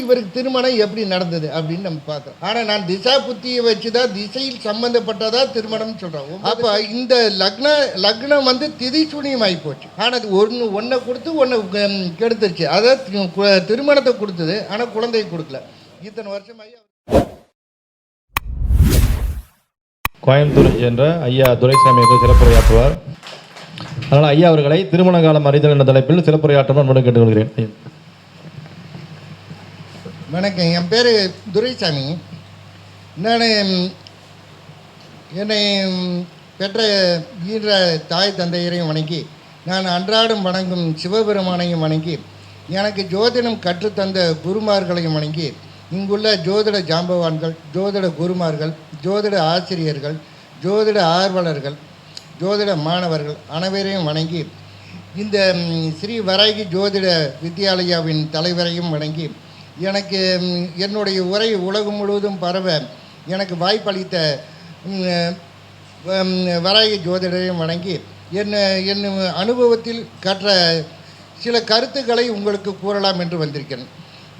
இவருக்கு திருமணம் எப்படி நடந்தது அப்படின்னு நம்ம பார்க்குறோம். ஆனால் நான் திசா புத்தியை வச்சு தான் திசையில் சம்மந்தப்பட்டதா திருமணம் சொல்கிறோம். அப்போ இந்த லக்னம் வந்து திதி சூனியம் ஆகி போச்சு. ஆனால் அது ஒன்றை கொடுத்து ஒன்று கெடுத்துருச்சு. அதாவது திருமணத்தை கொடுத்தது, ஆனால் குழந்தையை கொடுக்கல. இத்தனை வருஷமாகி கோயம்புத்தூரை சேர்ந்த ஐயா துரைசாமி அவர்கள் சிறப்புரையாற்றுவார். அதனால் ஐயா அவர்களை திருமண காலம் அறிதல் என்ற தலைப்பில் சிறப்புரையாற்றணும் என்று கேட்டுக்கொள்கிறேன். வணக்கம், என் பேர் துரைசாமி. நான் என்னை பெற்ற ஈன்ற தாய் தந்தையரையும் வணங்கி, நான் அன்றாடம் வணங்கும் சிவபெருமானையும் வணங்கி, எனக்கு ஜோதிடம் கற்றுத்தந்த குருமார்களையும் வணங்கி, இங்குள்ள ஜோதிட ஜாம்பவான்கள், ஜோதிட குருமார்கள், ஜோதிட ஆசிரியர்கள், ஜோதிட ஆர்வலர்கள், ஜோதிட மாணவர்கள் அனைவரையும் வணங்கி, இந்த ஸ்ரீ வராகி ஜோதிட வித்யாலயாவின் தலைவரையும் வணங்கி, எனக்கு என்னுடைய உரை உலகம் முழுவதும் பரவ எனக்கு வாய்ப்பளித்த வராகி ஜோதிடரையும் வணங்கி, என் அனுபவத்தில் கற்ற சில கருத்துக்களை உங்களுக்கு கூறலாம் என்று வந்திருக்கிறேன்.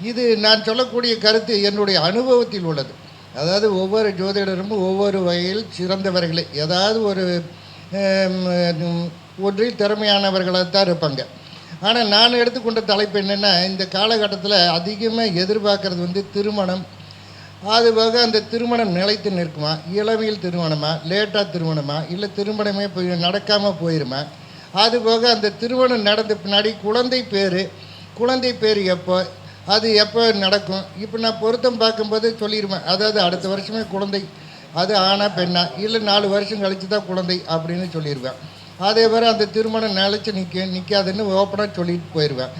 இது நான் சொல்லக்கூடிய கருத்து என்னுடைய அனுபவத்தில் உள்ளது. அதாவது ஒவ்வொரு ஜோதிடரும் ஒவ்வொரு வகையில் சிறந்தவர்களே, ஏதாவது ஒரு ஒன்றில் திறமையானவர்களாக தான் இருப்பாங்க. ஆனால் நான் எடுத்துக்கொண்ட தலைப்பு என்னென்னா, இந்த காலகட்டத்தில் அதிகமாக எதிர்பார்க்குறது வந்து திருமணம். அதுபோக அந்த திருமணம் நிலைத்து நிற்குமா, இளமையில் திருமணமா, லேட்டாக திருமணமா, இல்லை திருமணமே போய் நடக்காமல் போயிருமா, அதுபோக அந்த திருமணம் நடந்த பின்னாடி குழந்தை பேர் எப்போ, அது எப்போ நடக்கும். இப்போ நான் பொருத்தம் பார்க்கும்போது சொல்லிடுவேன், அதாவது அடுத்த வருஷமே குழந்தை, அது ஆனா பெண்ணா, இல்லை 4 வருஷம் கழித்து தான் குழந்தை அப்படின்னு சொல்லிடுவேன். அதே மாதிரி அந்த திருமணம் நிலைச்சி நிற்காதுன்னு ஓப்பனாக சொல்லிட்டு போயிடுவேன்.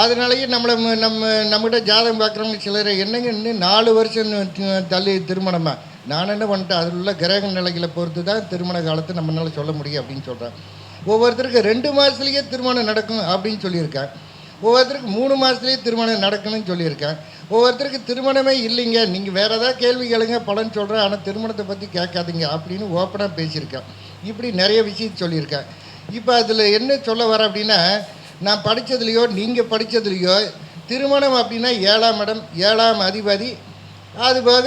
அதனாலேயே நம்மகிட்ட ஜாதகம் பார்க்குறவங்க சிலர் என்னங்க இன்னும் 4 வருஷம் தள்ளி திருமணமாக, நான் என்ன பண்ணிட்டேன், அதில் உள்ள கிரக நிலைகளை பொறுத்து தான் திருமண காலத்தை நம்மளால் சொல்ல முடியும் அப்படின்னு சொல்கிறேன். ஒவ்வொருத்தருக்கு 2 மாதத்துலேயே திருமணம் நடக்கும் அப்படின்னு சொல்லியிருக்கேன். ஒவ்வொருத்தருக்கு 3 மாதத்துலேயே திருமணம் நடக்கணும்னு சொல்லியிருக்கேன். ஒவ்வொருத்தருக்கு திருமணமே இல்லைங்க, நீங்கள் வேறு ஏதாவது கேள்வி கேளுங்க பலன் சொல்கிறேன், ஆனால் திருமணத்தை பற்றி கேட்காதீங்க அப்படின்னு ஓப்பனாக பேசியிருக்கேன். இப்படி நிறைய விஷயம் சொல்லியிருக்கேன். இப்போ அதில் என்ன சொல்ல வர அப்படின்னா, நான் படித்ததுலையோ நீங்கள் படித்ததுலையோ திருமணம் அப்படின்னா 7ஆம் இடம், 7ஆம் அதிபதி, அதுபோக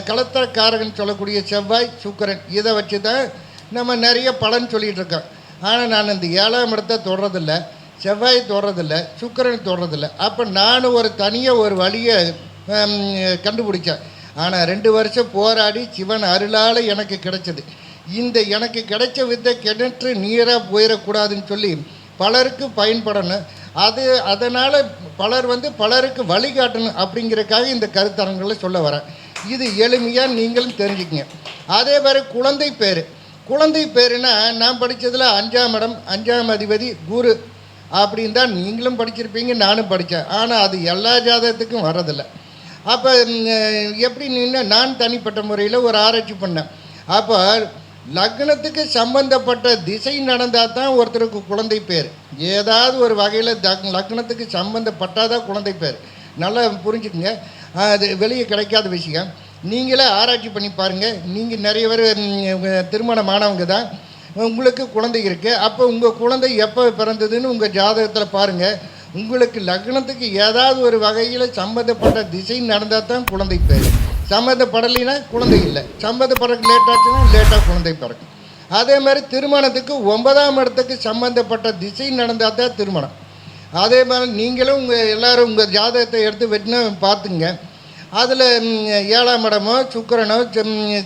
கலத்திரக்காரகன் சொல்லக்கூடிய செவ்வாய், சுக்கிரன், இதை வச்சு தான் நம்ம நிறைய பலன் சொல்லிகிட்டு இருக்கோம். ஆனால் நான் இந்த 7ஆம் இடத்தை தொடரதில்லை, செவ்வாய் தொடரதில்லை, சுக்கிரன் தொடரதில்லை. அப்போ நான் தனியாக ஒரு வழியை கண்டுபிடிச்சேன். ஆனால் 2 வருஷம் போராடி சிவன் அருளால் எனக்கு கிடைச்சது. இந்த எனக்கு கிடைச்ச வித்தை கிணற்று நீராக போயிடக்கூடாதுன்னு சொல்லி பலருக்கு பயன்படணும், அதனால் பலருக்கு வழிகாட்டணும் அப்படிங்கிறக்காக இந்த கருத்தரங்களை சொல்ல வரேன். இது எளிமையாக நீங்களும் தெரிஞ்சுக்கங்க. அதே மாதிரி குழந்தை பேருனா நான் படித்ததில் 5ஆம் இடம், 5ஆம் அதிபதி குரு அப்படின்னு தான் நீங்களும் படிச்சிருப்பீங்க, நானும் படித்தேன். ஆனால் அது எல்லா ஜாதகத்துக்கும் வர்றதில்லை. அப்போ எப்படி நான் தனிப்பட்ட முறையில் ஒரு ஆராய்ச்சி பண்ணேன். அப்போ லக்னத்துக்கு சம்பந்தப்பட்ட திசை நடந்தால் தான் ஒருத்தருக்கு குழந்தை பேர். ஏதாவது ஒரு வகையில் லக்னத்துக்கு சம்பந்தப்பட்டாதான் குழந்தை பேர். நல்லா புரிஞ்சுக்குங்க, அது வெளியே கிடைக்காத விஷயம். நீங்களே ஆராய்ச்சி பண்ணி பாருங்கள். நீங்கள் நிறைய பேர் திருமணமானவங்க தான், உங்களுக்கு குழந்தை இருக்குது. அப்போ உங்கள் குழந்தை எப்போ பிறந்ததுன்னு உங்கள் ஜாதகத்தில் பாருங்கள். உங்களுக்கு லக்னத்துக்கு ஏதாவது ஒரு வகையில் சம்மந்தப்பட்ட திசை நடந்தால் தான் குழந்தை பேர். சம்மந்தப்படலைன்னா குழந்தை இல்லை, சம்மந்தப்படுறதுக்கு லேட்டாச்சுன்னா லேட்டாக குழந்தை பிறக்கும். அதே மாதிரி திருமணத்துக்கு 9ஆம் இடத்துக்கு சம்மந்தப்பட்ட திசை நடந்தால் தான் திருமணம். அதே மாதிரி நீங்களும் எல்லோரும் உங்கள் ஜாதகத்தை எடுத்து வெட்டினா பார்த்துங்க. அதில் 7ஆம் இடமோ சுக்கிரனோ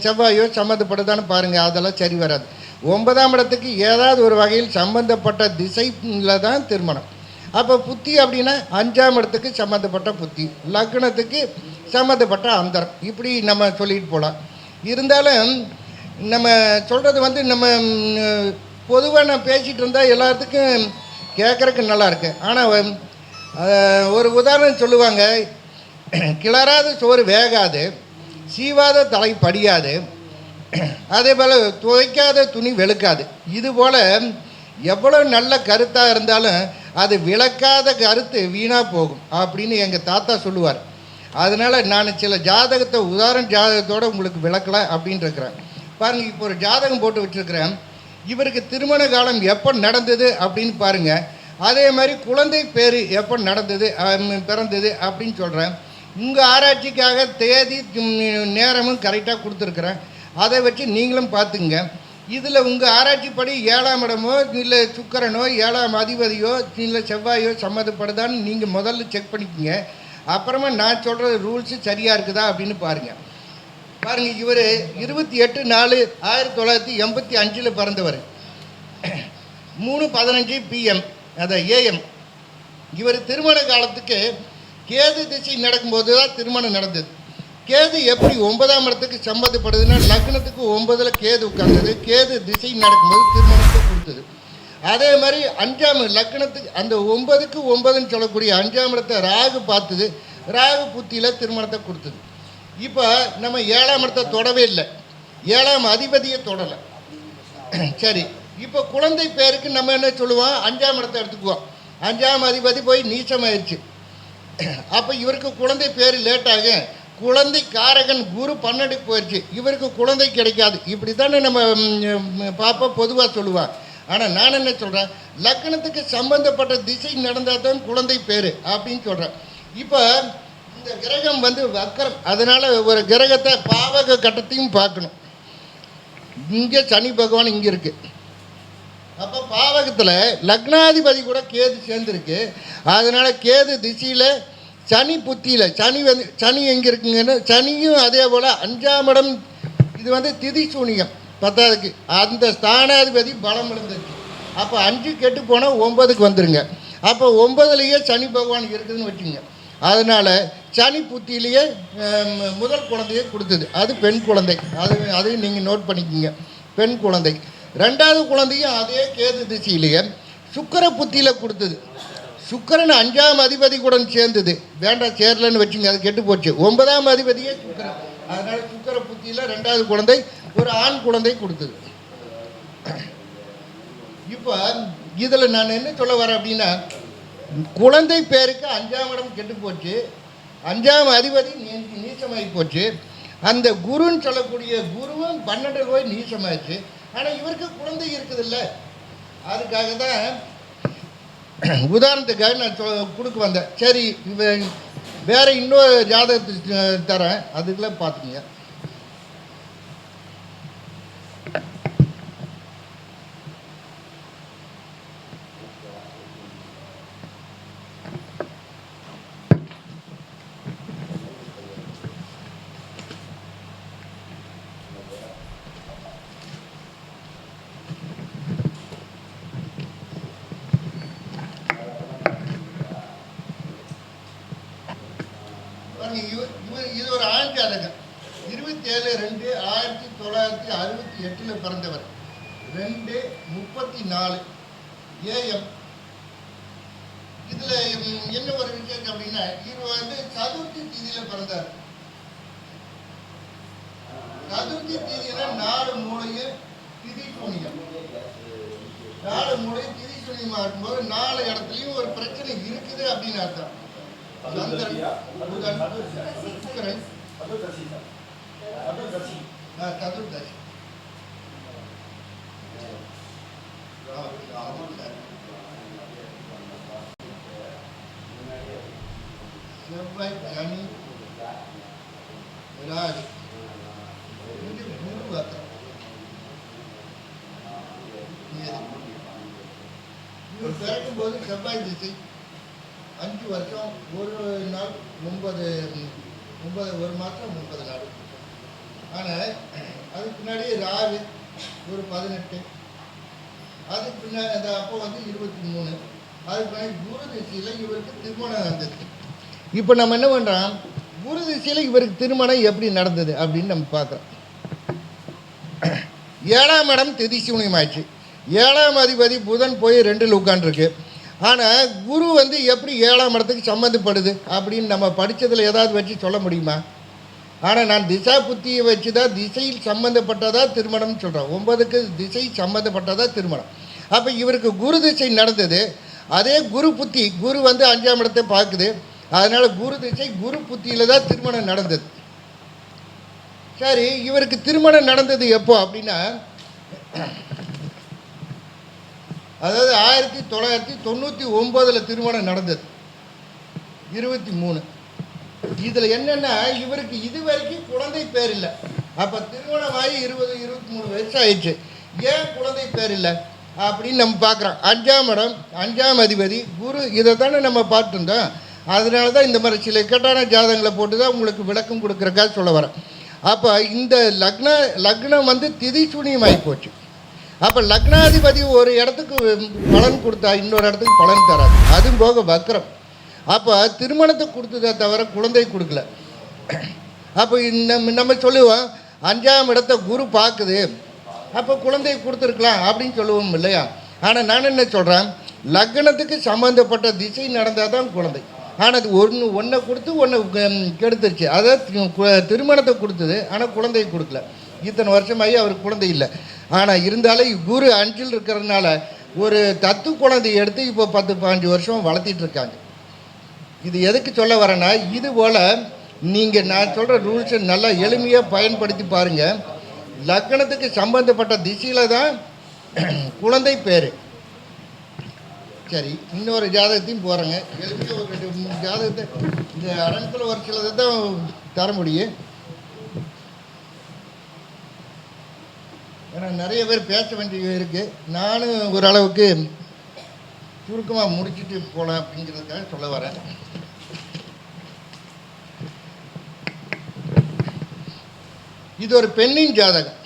செவ்வாயோ சம்மந்தப்படுதான்னு பாருங்கள், அதெல்லாம் சரி வராது. 9ஆம் இடத்துக்கு ஏதாவது ஒரு வகையில் சம்மந்தப்பட்ட திசையில் தான் திருமணம். அப்போ புத்தி அப்படின்னா 5ஆம் இடத்துக்கு சம்மந்தப்பட்ட புத்தி, லக்னத்துக்கு சம்மந்தப்பட்ட அந்தரம், இப்படி நம்ம சொல்லிட்டு போகலாம். இருந்தாலும் நம்ம சொல்கிறது நம்ம பொதுவாக நான் பேசிகிட்டு இருந்தால் எல்லாத்துக்கும் கேட்குறதுக்கு நல்லாயிருக்கு. ஆனால் ஒரு உதாரணம் சொல்லுவாங்க, கிளறாத சோறு வேகாது, சீவாத தலை படியாது, அதே போல் துவைக்காத துணி வெளுக்காது. இதுபோல் எவ்வளோ நல்ல கருத்தாக இருந்தாலும் அது விளக்காத கருத்து வீணாக போகும் அப்படின்னு எங்கள் தாத்தா சொல்லுவார். அதனால் நான் சில ஜாதகத்தை ஜாதகத்தோடு உங்களுக்கு விளக்கலாம் அப்படின்னு இருக்கிறேன். பாருங்கள், இப்போ ஒரு ஜாதகம் போட்டு வச்சுருக்கிறேன். இவருக்கு திருமண காலம் எப்போ நடந்தது அப்படின்னு பாருங்கள். அதே மாதிரி குழந்தை பேர் எப்போ பிறந்தது அப்படின்னு சொல்கிறேன். உங்கள் ஆராய்ச்சிக்காக தேதி நேரமும் கரெக்டாக கொடுத்துருக்குறேன். அதை வச்சு நீங்களும் பார்த்துங்க. இதில் உங்கள் ஆராய்ச்சிப்படி 7ஆம் இடமோ இல்லை சுக்கிரனோ 7ஆம் அதிபதியோ இல்லை செவ்வாயோ சம்மந்தப்படுதான்னு நீங்கள் முதல்ல செக் பண்ணிக்கோங்க. அப்புறமா நான் சொல்கிற ரூல்ஸு சரியாக இருக்குதா அப்படின்னு பாருங்கள். இவர் 28/4/1985 பிறந்தவர். 3:15 PM அதை AM. இவர் திருமண காலத்துக்கு கேது திசை நடக்கும்போது தான் திருமணம் நடந்தது. கேது எப்படி 9ஆம் இடத்துக்கு சம்மந்தப்படுதுன்னா லக்னத்துக்கு 9ல் கேது உட்கார்ந்தது. கேது திசை நடக்கும்போது திருமணத்தை கொடுத்தது. அதே மாதிரி 5ஆம் லக்னத்துக்கு அந்த 9க்கு 9ன்னு சொல்லக்கூடிய 5ஆம் இடத்தை ராகு பார்த்தது. ராகு புத்தியில் திருமணத்தை கொடுத்தது. இப்போ நம்ம 7ஆம் இடத்தை தொடவே இல்லை, 7ஆம் அதிபதியை தொடலை. சரி, இப்போ குழந்தை பேருக்கு நம்ம என்ன சொல்லுவோம், 5ஆம் இடத்தை எடுத்துக்குவோம். 5ஆம் அதிபதி போய் நீச்சமாயிடுச்சு. அப்போ இவருக்கு குழந்தை பேர் லேட்டாகும். குழந்தை காரகன் குரு 12க்கு போயிடுச்சு. இவருக்கு குழந்தை கிடைக்காது. இப்படி தானே நம்ம பாப்பா பொதுவாக சொல்லுவாள். ஆனால் நான் என்ன சொல்கிறேன், லக்னத்துக்கு சம்பந்தப்பட்ட திசை நடந்தால் தான் குழந்தை பேர் அப்படின்னு சொல்கிறேன். இப்போ இந்த கிரகம் வக்கரம், அதனால் ஒரு கிரகத்தை பாவக கட்டத்தையும் பார்க்கணும். இங்கே சனி பகவான் இங்கே இருக்குது. அப்போ பாவகத்தில் லக்னாதிபதி கூட கேது சேர்ந்துருக்கு. அதனால் கேது திசையில் சனி புத்தியில் சனி எங்கே இருக்குங்கன்னு சனியும் அதே போல் 5ஆம் இடம். இது திதி சூனியம் 10க்கு அந்த ஸ்தானாதிபதி பலம் விழுந்துச்சு. அப்போ 5 கெட்டு போனால் 9க்கு வந்துடுங்க. அப்போ 9லேயே சனி பகவான் இருக்குதுன்னு வச்சுங்க. அதனால் சனி புத்தியிலேயே முதல் குழந்தையை கொடுத்தது. அது பெண் குழந்தை. அதையும் நீங்கள் நோட் பண்ணிக்கோங்க, பெண் குழந்தை. 2வது குழந்தையும் அதே கேது திசையிலேயே சுக்கிர புத்தியில் கொடுத்தது. சுக்கிரன் 5ஆம் அதிபதி கூட சேர்ந்தது. வேண்டாம் சேரலன்னு வச்சுங்க, அது கெட்டு போச்சு. 9ஆம் அதிபதியே சுக்கிரன். அதனால் சுக்கிர புத்தியில் 2வது குழந்தை ஒரு ஆண் குழந்தை கொடுத்தது. இப்போ இதில் நான் என்ன சொல்ல வரேன் அப்படின்னா, குழந்தை பேருக்கு 5ஆம் இடம் கெட்டு போச்சு, 5ஆம் அதிபதி நீச்சமாகி போச்சு. அந்த குருன்னு சொல்லக்கூடிய குருவும் 12 போய் நீச்சமாயிடுச்சு. ஆனால் இவருக்கு குழந்தை இருக்குது இல்லை. அதுக்காக தான் உதாரணத்துக்காக நான் கொடுக்க வந்தேன். சரி, வேறு இன்னொரு ஜாதகத்தை தரேன், அதுக்குள்ளே பார்த்துக்குங்க. இது ஒரு ஆண் ஜாதகம். 27/2/1968 பிறந்தவர். 2:34 AM. இதில் என்ன ஒரு விஷயம் அப்படின்னா, இவர் சதுர்த்தி தீதியில் பிறந்தார். சதுர்த்தி தீதியில் 4 மூலையும் திதி சூனியம். 4 மூலையும் திதி சூனியமாக இருக்கும்போது 4 இடத்துலையும் ஒரு பிரச்சனை இருக்குது அப்படின்னு அர்த்தம். சந்திரன், புதன், சுக்கிரன், சதுர்தசி. செவ்வாய், சனி, ராகு, குரு அர்த்தம். இவர் பிறக்கும்போது செவ்வாய் திசை 5 வருஷம் 1 நாள் 9 1 மாதம் 9 நாள். ஆனால் அதுக்கு முன்னாடி ராகு ஒரு 18, அதுக்கு பின்னாடி அந்த அப்போ 23, அதுக்கு பின்னாடி குரு திசையில் இவருக்கு திருமணம் நடந்தது. இப்போ நம்ம என்ன பண்ணுறோம், குரு திசையில் இவருக்கு திருமணம் எப்படி நடந்தது அப்படின்னு நம்ம பார்க்குறோம். 7ஆம் இடம் திதி சூனியமாயிடுச்சு. 7ஆம் அதிபதி புதன் போய் 2ல் உட்காந்துருக்கு. ஆனால் குரு எப்படி 7ஆம் இடத்துக்கு சம்மந்தப்படுது அப்படின்னு நம்ம படித்ததில் ஏதாவது வச்சு சொல்ல முடியுமா? ஆனால் நான் திசா புத்தியை வச்சு தான் திசையில் சம்மந்தப்பட்டதா திருமணம்னு சொல்கிறேன். 9க்கு திசை சம்மந்தப்பட்டதா திருமணம். அப்போ இவருக்கு குரு திசை நடந்தது. அதே குரு புத்தி, குரு 5ஆம் இடத்தை பார்க்குது. அதனால் குரு திசை குரு புத்தியில் தான் திருமணம் நடந்தது. சரி, இவருக்கு திருமணம் நடந்தது எப்போ அப்படின்னா, அதாவது 1999 திருமணம் நடந்தது. 23 இதில் என்னென்னா இவருக்கு இது வரைக்கும் குழந்தை பேர் இல்லை. அப்போ திருமணமாகி 20-23 வயசு ஆயிடுச்சு. ஏன் குழந்தை பேர் இல்லை அப்படின்னு நம்ம பார்க்குறோம். 5ஆம் இடம், 5ஆம் அதிபதி குரு, இதை தானே நம்ம பார்த்துருந்தோம். அதனால தான் இந்த மாதிரி சில இக்கட்டான ஜாதகங்களை போட்டு தான் உங்களுக்கு விளக்கம் கொடுக்குறக்காக சொல்ல வரேன். அப்போ இந்த லக்னம் வந்து திதி சூனியமாகி போச்சு. அப்போ லக்னாதிபதி ஒரு இடத்துக்கு பலன் கொடுத்தா இன்னொரு இடத்துக்கு பலன் தராது. அதுவும் போக வக்கரம். அப்போ திருமணத்தை கொடுத்ததை தவிர குழந்தை கொடுக்கல. அப்போ நம்ம சொல்லுவோம் 5ஆம் இடத்தை குரு பார்க்குது, அப்போ குழந்தை கொடுத்துருக்கலாம் அப்படின்னு சொல்லுவோம் இல்லையா? ஆனால் நான் என்ன சொல்கிறேன், லக்னத்துக்கு சம்மந்தப்பட்ட திசை நடந்தால் தான் குழந்தை. ஆனால் அது ஒன்றை கொடுத்து ஒன்று கெடுத்துருச்சு. அதாவது திருமணத்தை கொடுத்தது, ஆனால் குழந்தை கொடுக்கல. இத்தனை வருஷமாகி அவருக்கு குழந்தை இல்லை. ஆனால் இருந்தாலும் குரு 5ல் இருக்கிறதுனால ஒரு தத்து குழந்தையை எடுத்து இப்போ 10-15 வருஷம் வளர்த்திட்டு இருக்காங்க. இது எதுக்கு சொல்ல வரேன்னா, இது போல் நீங்கள் நான் சொல்கிற ரூல்ஸை நல்லா எளிமையாக பயன்படுத்தி பாருங்கள். லக்னத்துக்கு சம்பந்தப்பட்ட திசையில் தான் குழந்தை பேர். சரி, இன்னொரு ஜாதகத்தையும் போகிறேங்க. எளிமையாக ஒரு 2-3 ஜாதகத்தை இந்த அரண்குள்ள ஒரு சிலதை தான் தர முடியும். ஏன்னா நிறைய பேர் பேச வேண்டிய இருக்குது. நானும் ஓரளவுக்கு சுருக்கமாக முடிச்சுட்டு போகலாம் அப்படிங்கிறதுக்காக சொல்ல வரேன். இது ஒரு பெண்ணின் ஜாதகம்.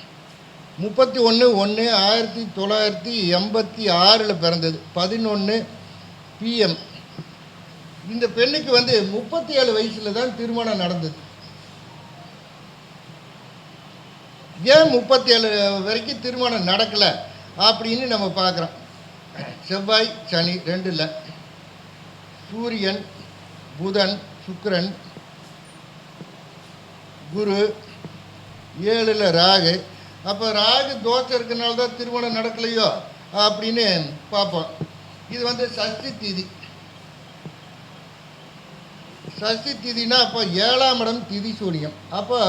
31/1/1986 பிறந்தது, 11 PM. இந்த பெண்ணுக்கு வந்து 37 வயசில் தான் திருமணம் நடந்தது. ஏன் 37 வரைக்கும் திருமணம் நடக்கலை அப்படின்னு நம்ம பார்க்குறோம். செவ்வாய் சனி 2ல், சூரியன் புதன் சுக்கிரன் குரு 7ல் ராகு. அப்போ ராகு தோஷம் இருக்கிறனால தான் திருமணம் நடக்கலையோ அப்படின்னு பார்ப்போம். இது வந்து சஷ்டி திதி. சஷ்டி திதினா அப்போ 7ஆம் இடம் திதி சூனியம். அப்போ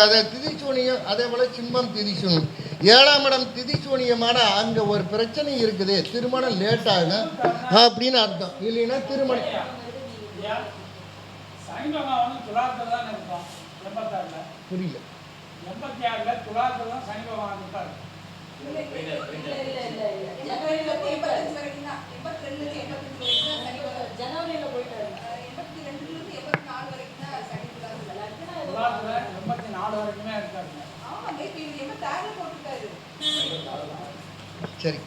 அதை திதி சூனியம், அதே போல் சிம்மம் திதி சூனியம். 7ஆம் இடம் திதி சூனியமான அங்கே ஒரு பிரச்சனை இருக்குது, திருமணம் லேட் ஆகும் அப்படின்னு அர்த்தம். இல்லைன்னா திருமணம் புரியல. 86ல் துலாத்தில் தான் சனி பகவான் இருப்பார். ஜனவரியில் போயிட்டாரு. 82 வரைக்கும் தான் சனி துலாத்தில் 84 வரைக்குமே இருக்காருங்க. சரி,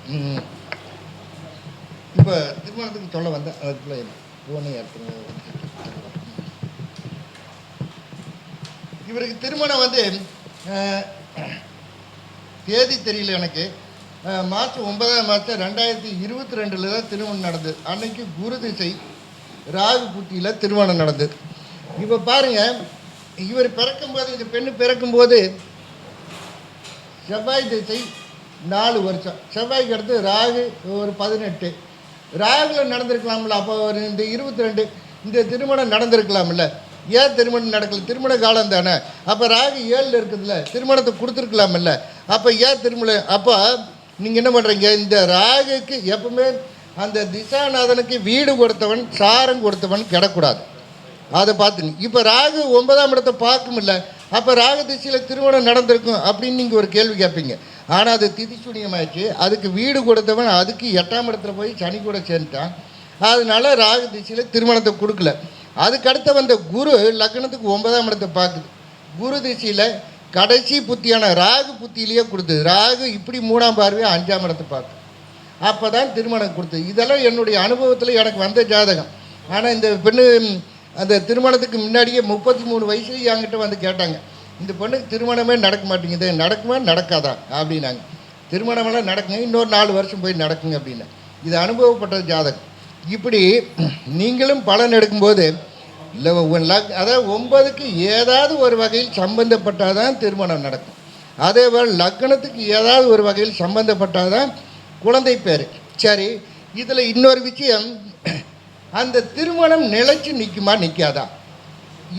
இப்போ திருமணத்துக்கு சொல்ல வந்தேன். அதுக்குள்ள போனே இவருக்கு திருமணம் வந்து தேதி தெரியல எனக்கு. மார்ச் 9ஆம் மாதம் 2022 தான் திருமணம் நடந்தது. அன்னைக்கு குரு திசை ராகு புத்தியில் திருமணம் நடந்தது. இப்போ பாருங்கள், இவர் பிறக்கும்போது, இந்த பெண்ணு பிறக்கும்போது செவ்வாய் திசை 4 வருஷம், செவ்வாய்க்கு அடுத்து ராகு ஒரு 18, ராகுல நடந்திருக்கலாம்ல. அப்போ ஒரு இந்த 22 இந்த திருமணம் நடந்திருக்கலாம்ல. ஏன் திருமணம் நடக்கல? திருமண காலம் தானே. அப்போ ராகு 7ல் இருக்குதுல்ல, திருமணத்தை கொடுத்துருக்கலாமில்ல. அப்போ ஏன் திருமணம்? அப்போ நீங்கள் என்ன பண்ணுறீங்க, இந்த ராகுக்கு எப்பவுமே அந்த திசாநாதனுக்கு வீடு கொடுத்தவன் சாரம் கொடுத்தவன் கிடக்கூடாது. அதை பார்த்துங்க. இப்போ ராகு 9ஆம் இடத்தை பார்க்குமில்ல. அப்போ ராகு திசையில் திருமணம் நடந்திருக்கும் அப்படின்னு நீங்கள் ஒரு கேள்வி கேட்பீங்க. ஆனால் அது திதி சூனியமாயிடுச்சு. அதுக்கு வீடு கொடுத்தவன் அதுக்கு 8ஆம் இடத்துல போய் சனி கூட சேர்ந்துட்டான். அதனால ராகு திசையில் திருமணத்தை கொடுக்கல. அதுக்கடுத்து வந்த குரு லக்னத்துக்கு 9ஆம் இடத்தை பார்க்குது. குரு திசையில் கடைசி புத்தியான ராகு புத்தியிலேயே கொடுத்தது. ராகு இப்படி 3ஆம் பார்வையாக 5ஆம் இடத்தை பார்த்து அப்போ தான் திருமணம் கொடுத்தது. இதெல்லாம் என்னுடைய அனுபவத்தில் எனக்கு வந்த ஜாதகம். ஆனால் இந்த பெண்ணு அந்த திருமணத்துக்கு முன்னாடியே 33 வயசு என்கிட்ட வந்து கேட்டாங்க, இந்த பொண்ணுக்கு திருமணமே நடக்க மாட்டேங்குது, நடக்குமா நடக்காதா அப்படின்னாங்க. திருமணமெல்லாம் நடக்குங்க, இன்னொரு 4 வருஷம் போய் நடக்குங்க அப்படின்னா. இது அனுபவப்பட்ட ஜாதகம். இப்படி நீங்களும் பலன் எடுக்கும்போது இல்லை, அதாவது 9க்கு ஏதாவது ஒரு வகையில் சம்பந்தப்பட்டால் தான் திருமணம் நடக்கும். அதே போல் லக்னத்துக்கு ஏதாவது ஒரு வகையில் சம்பந்தப்பட்டால் தான் குழந்தை பேர். சரி, இதில் இன்னொரு விஷயம், அந்த திருமணம் நிலைச்சு நிற்குமா நிற்காதா?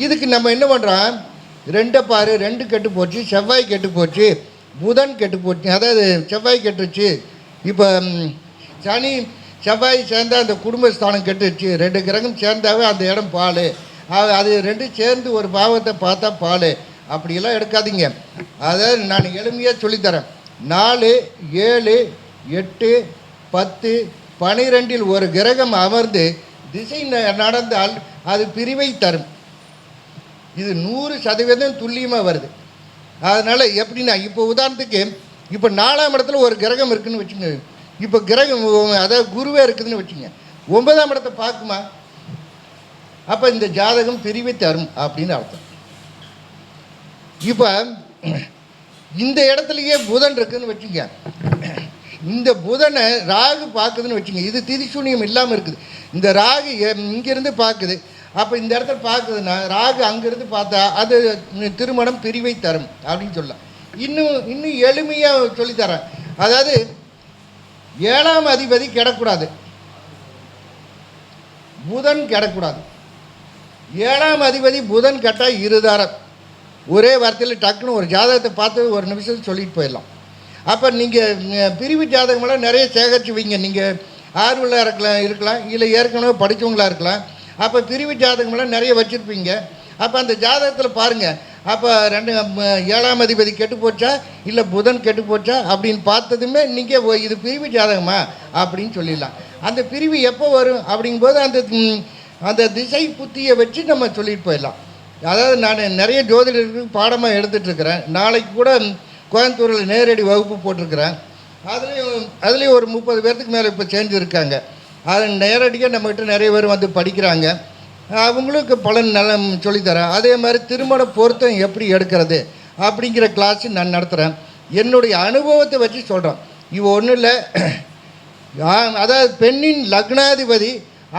இதுக்கு நம்ம என்ன பண்ணுறோம், 2 பாரு, 2 கெட்டு போச்சு, செவ்வாய் கெட்டு போச்சு, புதன் கெட்டு போச்சு. அதாவது செவ்வாய் கெட்டுச்சு. இப்போ சனி செவ்வாய் சேர்ந்தால் அந்த குடும்பஸ்தானம் கெட்டுச்சு. 2 கிரகம் சேர்ந்தாவே அந்த இடம் பால் அது ரெண்டும் சேர்ந்து ஒரு பாவத்தை பார்த்தா பால், அப்படியெல்லாம் எடுக்காதீங்க. அதாவது நான் எளிமையாக சொல்லித்தரேன். 4, 7, 8, 10, 12 ஒரு கிரகம் அமர்ந்து திசை நடந்தால் அது பிரிவை தரும். இது 100% துல்லியமாக வருது. அதனால் எப்படின்னா, இப்போ உதாரணத்துக்கு இப்போ 4ஆம் இடத்துல ஒரு கிரகம் இருக்குதுன்னு வச்சுங்க. இப்போ கிரகம் அதாவது குருவே இருக்குதுன்னு வச்சுங்க. 9ஆம் இடத்தை பார்க்குமா? அப்போ இந்த ஜாதகம் பிரிவை தரும் அப்படின்னு அர்த்தம். இப்போ இந்த இடத்துலையே புதன் இருக்குதுன்னு வச்சுங்க. இந்த புதனை ராகு பார்க்குதுன்னு வச்சுங்க. இது திரிசூனியம் இல்லாமல் இருக்குது. இந்த ராகு இங்கேருந்து பார்க்குது. அப்போ இந்த இடத்துல பார்க்குதுன்னா ராகு அங்கேருந்து பார்த்தா அது திருமணம் பிரிவை தரும் அப்படின்னு சொல்லலாம். இன்னும் எளிமையாக சொல்லித்தரேன். அதாவது 7ஆம் அதிபதி கெடக்கூடாது, புதன் கெடக்கூடாது. 7ஆம் அதிபதி புதன் கெட்டால் இருதாரம். ஒரே வார்த்தையில் டக்குன்னு ஒரு ஜாதகத்தை பார்த்து ஒரு நிமிஷம் சொல்லிட்டு போயிடலாம். அப்போ நீங்கள் பிரிவு ஜாதகமெல்லாம் நிறைய சேகரித்து வைங்க. நீங்கள் ஆர்வலாக இருக்கலாம், இல்லை ஏற்கனவே படித்தவங்களாக இருக்கலாம். அப்போ பிரிவு ஜாதகமெல்லாம் நிறைய வச்சுருப்பீங்க. அப்போ அந்த ஜாதகத்தில் பாருங்கள். அப்போ 7ஆம் அதிபதி கெட்டு போச்சா இல்லை புதன் கெட்டு போச்சா அப்படின்னு பார்த்ததுமே நீங்கள் இது பிரிவு ஜாதகமா அப்படின்னு சொல்லிடலாம். அந்த பிரிவு எப்போ வரும் அப்படிங்கும்போது அந்த திசை புத்தியை வச்சு நம்ம சொல்லிட்டு போயிடலாம். அதாவது நான் நிறைய ஜோதிடர்களுக்கு பாடமாக எடுத்துகிட்ருக்கிறேன். நாளைக்கு கூட கோயம்புத்தூரில் நேரடி வகுப்பு போட்டிருக்கிறேன். அதுலேயும் ஒரு 30 பேர்த்துக்கு மேலே இப்போ சேர்ந்துருக்காங்க. அது நேரடியாக நம்மக்கிட்ட நிறைய பேர் வந்து படிக்கிறாங்க. அவங்களுக்கு பலன் நல்லா சொல்லித்தரேன். அதே மாதிரி திருமண பொருத்தம் எப்படி எடுக்கிறது அப்படிங்கிற கிளாஸு நான் நடத்துகிறேன். என்னுடைய அனுபவத்தை வச்சு சொல்கிறேன். இது ஒன்றும் இல்லை. அதாவது பெண்ணின் லக்னாதிபதி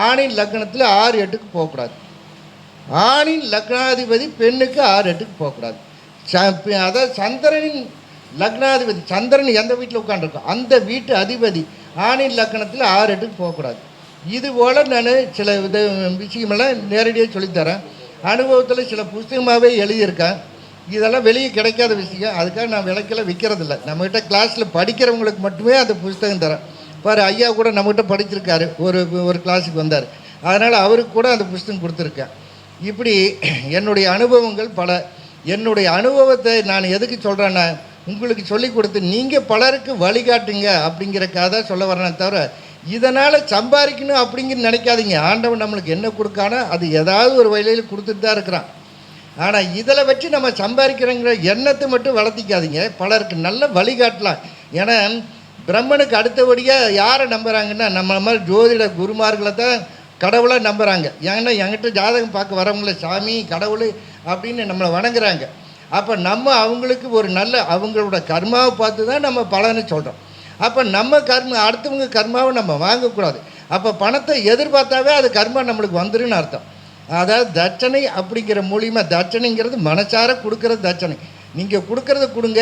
ஆணின் லக்னத்தில் 6, 8க்கு போகக்கூடாது. ஆணின் லக்னாதிபதி பெண்ணுக்கு 6, 8க்கு போகக்கூடாது. அதாவது சந்திரனின் லக்னாதிபதி, சந்திரன் எந்த வீட்டில் உட்காந்துருக்கோம் அந்த வீட்டு அதிபதி ஆணின் லக்னத்தில் 6, 8க்கு போகக்கூடாது. இது போல் நான் சில விஷயமெல்லாம் நேரடியாக சொல்லித்தரேன். அனுபவத்தில் சில புஸ்தகமாகவே எழுதியிருக்கேன். இதெல்லாம் வெளியே கிடைக்காத விஷயம். அதுக்காக நான் விலைக்கெல்லாம் விற்கிறதில்ல. நம்மகிட்ட கிளாஸில் படிக்கிறவங்களுக்கு மட்டுமே அந்த புஸ்தகம் தரேன். பாரு, ஐயா கூட நம்மகிட்ட படிச்சிருக்காரு, ஒரு கிளாஸுக்கு வந்தார். அதனால் அவருக்கு கூட அந்த புஸ்தகம் கொடுத்துருக்கேன். இப்படி என்னுடைய அனுபவங்கள் பல. என்னுடைய அனுபவத்தை நான் எதுக்கு சொல்கிறேன்னா, உங்களுக்கு சொல்லி கொடுத்து நீங்கள் பலருக்கு வழிகாட்டுங்க அப்படிங்கிறக்காக தான் சொல்ல வரேனே தவிர, இதனால் சம்பாதிக்கணும் அப்படிங்கிற நினைக்காதீங்க. ஆண்டவன் நம்மளுக்கு என்ன கொடுக்கானோ அது ஏதாவது ஒரு வழியில் கொடுத்துட்டு தான் இருக்கிறான். ஆனால் இதில் வச்சு நம்ம சம்பாதிக்கிறோங்கிற எண்ணத்தை மட்டும் வளர்த்திக்காதீங்க. பலருக்கு நல்ல வழிகாட்டலாம். ஏன்னா பிரம்மனுக்கு அடுத்தபடியாக யாரை நம்புகிறாங்கன்னா நம்ம மாதிரி ஜோதிட குருமார்களை தான் கடவுளாக நம்புகிறாங்க. ஏன்னா என்கிட்ட ஜாதகம் பார்க்க வரவங்கள சாமி கடவுள் அப்படின்னு நம்மளை வணங்குறாங்க. அப்போ நம்ம அவங்களுக்கு ஒரு நல்ல அவங்களோட கர்மாவை பார்த்து தான் நம்ம பலன்னு சொல்கிறோம். அப்போ நம்ம அடுத்தவங்க கர்மாவை நம்ம வாங்கக்கூடாது. அப்போ பணத்தை எதிர்பார்த்தாவே அது கர்மா நம்மளுக்கு வந்துருன்னு அர்த்தம். அதாவது தட்சணை அப்படிங்கிற மூலியமாக, தட்சணைங்கிறது மனசார கொடுக்குறது தட்சணை. நீங்கள் கொடுக்குறத கொடுங்க,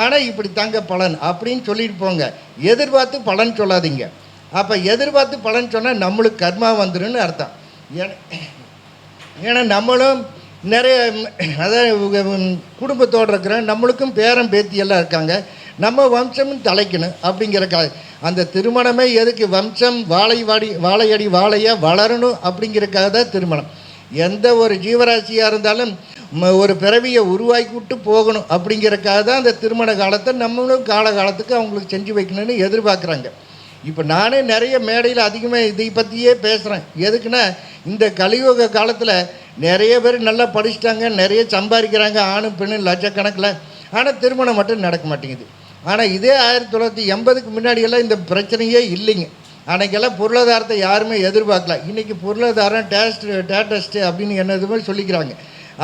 ஆனால் இப்படி தாங்க பலன் அப்படின்னு சொல்லிட்டு போங்க. எதிர்பார்த்து பலன் சொல்லாதீங்க. அப்போ எதிர்பார்த்து பலன் சொன்னால் நம்மளுக்கு கர்மா வந்துருன்னு அர்த்தம். ஏன்னா நம்மளும் நிறைய அதாவது குடும்பத்தோடு இருக்கிறோம். நம்மளுக்கும் பேரன் பேத்தியெல்லாம் இருக்காங்க. நம்ம வம்சமும் தலைக்கணும் அப்படிங்கிறக்காக அந்த திருமணமே எதுக்கு? வம்சம் வாழையடி வாழையாக வளரணும் அப்படிங்கிறக்காக தான் திருமணம். எந்த ஒரு ஜீவராசியாக இருந்தாலும் ஒரு பிறவியை உருவாக்கி விட்டு போகணும் அப்படிங்கிறக்காக தான் அந்த திருமண காலத்தை நம்மளும் காலகாலத்துக்கு அவங்களுக்கு செஞ்சு வைக்கணும்னு எதிர்பார்க்குறாங்க. இப்போ நானே நிறைய மேடையில் அதிகமாக இதை பற்றியே பேசுகிறேன். எதுக்குன்னா, இந்த கலியுக காலத்தில் நிறைய பேர் நல்லா படிச்சுட்டாங்க, நிறைய சம்பாதிக்கிறாங்க, ஆணும் பெண்ணும் லட்சக்கணக்கில். ஆனால் திருமணம் மட்டும் நடக்க மாட்டேங்குது. ஆனால் இதே 1980க்கு முன்னாடியெல்லாம் இந்த பிரச்சனையே இல்லைங்க. அன்றைக்கெல்லாம் பொருளாதாரத்தை யாருமே எதிர்பார்க்கல. இன்றைக்கி பொருளாதாரம் டேட்டஸ்ட்டு அப்படின்னு என்னதுமே சொல்லிக்கிறாங்க.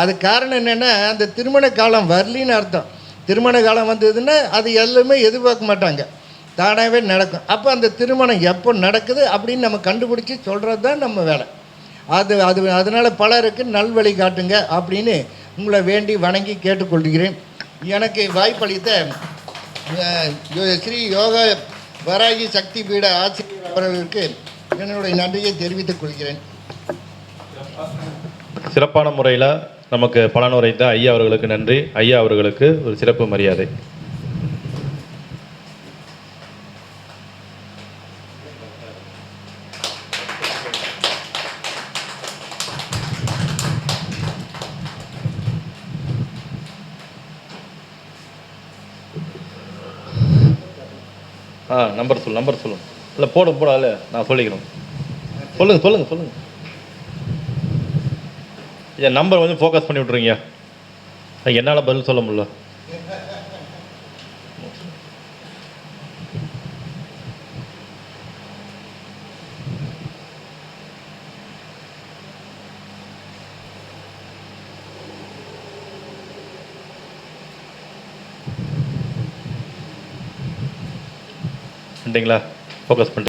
அது காரணம் என்னென்னா, அந்த திருமண காலம் வரலின்னு அர்த்தம். திருமண காலம் வந்ததுன்னா அது எல்லாமே எதிர்பார்க்க மாட்டாங்க, தானாகவே நடக்கும். அப்போ அந்த திருமணம் எப்போ நடக்குது அப்படின்னு நம்ம கண்டுபிடிச்சி சொல்கிறது தான் நம்ம வேலை. அதனால் பலருக்கு நல்வழி காட்டுங்க அப்படின்னு உங்களை வேண்டி வணங்கி கேட்டுக்கொள்கிறேன். எனக்கு வாய்ப்பளித்த ஸ்ரீ யோகா வராகி சக்தி பீட ஆசிரியர் அவர்களுக்கு என்னுடைய நன்றியை தெரிவித்துக் கொள்கிறேன். சிறப்பான முறையில் நமக்கு பலன் உரைத்த ஐயா அவர்களுக்கு நன்றி. ஐயா அவர்களுக்கு ஒரு சிறப்பு மரியாதை. நம்பர் சொல்லுங்கள். இல்லை போட இல்லை நான் சொல்லிக்கிறேன். சொல்லுங்கள். ஐயா நம்பர் கொஞ்சம் ஃபோக்கஸ் பண்ணி விட்ருங்க. என்னால் பதில் சொல்ல முடியல. பண்ணிட்டீங்களா? ஃபோக்கஸ் பண்ணிட்டீங்க.